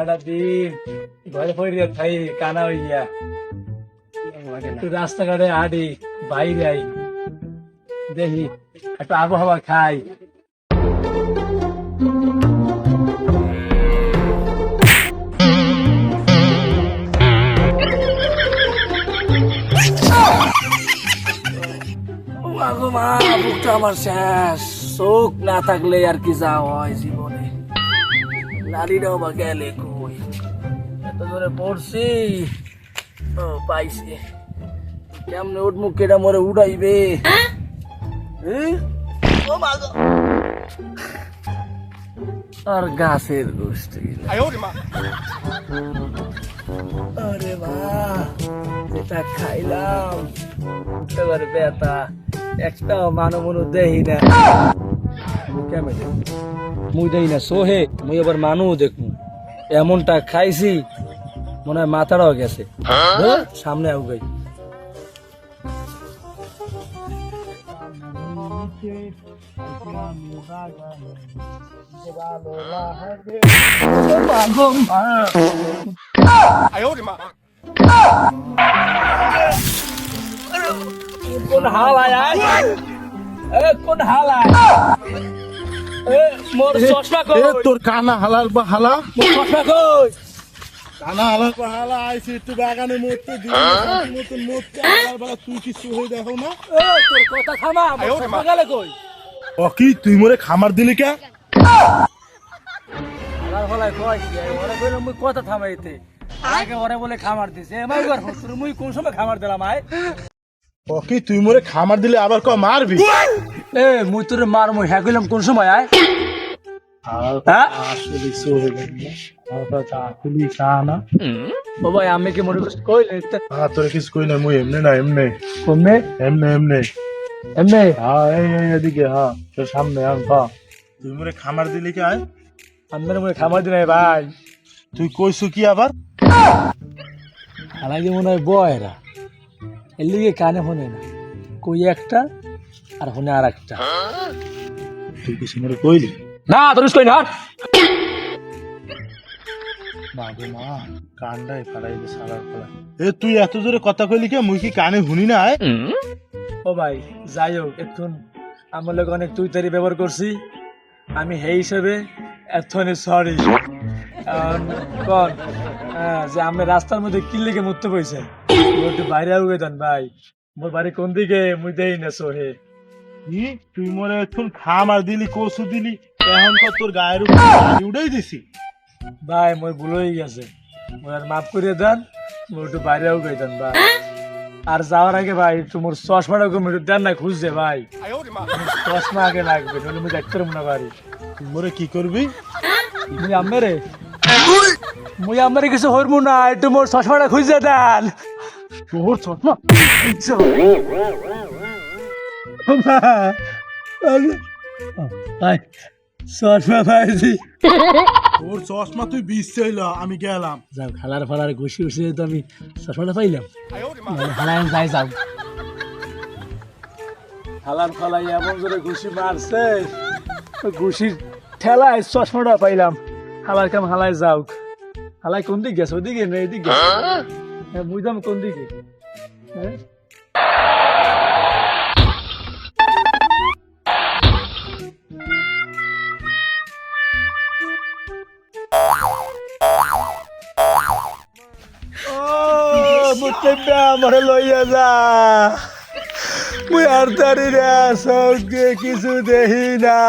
সারাদিন ঘরে পড়ে খাই কানা হইয়া একটু রাস্তাঘাটে হাঁটি বাইরে আই দেখি একটু আবহাওয়া খাই। বুকটা আমার শেষ, চোখ না থাকলে আর কি যা হয় জীবনে, নারীরাও বা গেলে কই, এত জোরে পড়ছি। ও পাইছি, কেমনে উঠ মুখ কেটা মরে উড়াইবে। ও মা গো, আর গাছের গোষ্ঠী। আরে মা, এটা খাইলাম এবার বেতা একটা মানব দেই না, কেমন মুই দেই না সোহে, মুই আবার মানু দেখমু এমনটা খাইছি মনে হয় মাথাটাও গেছে। সামনে আউ গাই কোন হালায় কোন হালায় মোর চশমা কই, তোর কানা হালার বা হালা, মোর চশমা কই, কানা হালার বা হালা আইছে একটু বাগানে মরতে দিন মতন মরতে হালার বা তুই কিছু হয়ে দেখো না। তোর কথা থামা, মোর চশমা গেলে কই? ও কি তুই মোরে খামার দিলি কে? হালার হলায় কই ওরে কইলাম মুই কথা থামাইতে, আগে ওরে বলে খামার দিছে এমাই গর তোর মুই কোন সময় খামার দিলাম আয়? ও কি তুই মোরে খামার দিলে আবার ক মারবি? এ মুই তোরে মার মুই হ্যাঁ কইলাম কোন সময় আয়? হ্যাঁ আসলে সো হয়ে গেল না তা তুই কানা ও ভাই আমি কি মনে করছ কইলে তোর কিছু কই না, মুই এমনে না এমনে কমে এমনে এমনে এমনে এই এদিকে তোর সামনে তুই মোরে খামার দিলি কে? আয় আমার মনে খামার দিলাই ভাই, তুই কইছো কি আবার? হালাই মনে হয় বয়রা এর লিগে কানে শোনে না, কই একটা আর শোনে আর একটা। তুই কিছু মোরে কইলি না তোর কই না বাবু মা কান্ডাই ফাড়াই দে সালার ফলা। তুই এত জোরে কথা কইলি কে? মুই কি কানে শুনি না? ও ভাই যাই হোক, এখন আমার লোক অনেক তুই তারি ব্যবহার করছি, আমি সেই হিসেবে এতনে সরি। কন যে আমরা রাস্তার মধ্যে কি লেগে মরতে পয়সা একটু বাইরে আগে দেন ভাই, মোর বাড়ি কোন দিকে মুই দেই না সোহে। কি তুই মোরে এখন খামার দিলি, কচু দিলি, এখন তো তোর গায়ের উপর গাড়ি উড়াই দিছি। ভাই মোর ভুল হয়ে গেছে, মোর আর মাফ করে দেন, মোর একটু বাইরে আগে দেন ভাই। আর যাওয়ার আগে ভাই একটু মোর চশমাটা একটু দেন না খুঁজছে ভাই, চশমা আগে লাগবে নইলে মুই দেখতে পারবো না বাড়ি। তুই মোরে কি করবি? মুই আমারে কিছু হরমু না, একটু মোর চশমাটা খুঁজে দেন। তোর চশমা চশমা পাইছি, তোর চশমা তুই বিষ চাইলা, আমি গেলাম। যাও খালার ফালার ঘুষি উঠে তো আমি চশমাটা পাইলাম, খালাই যাই যাও। খালার ফালাই এমন জোরে ঘুষি মারছে, ঘুষির ঠেলায় চশমাটা পাইলাম। হালার কাম হালাই যাও। হালাই কোন দিক গেছে? ওদিকে না এদিকে? হ্যাঁ বুঝলাম কোন দিকে। হ্যাঁ আমারে লইয়া যা, মুই আর তারি রে সঙ্গে কিছু দেখি না।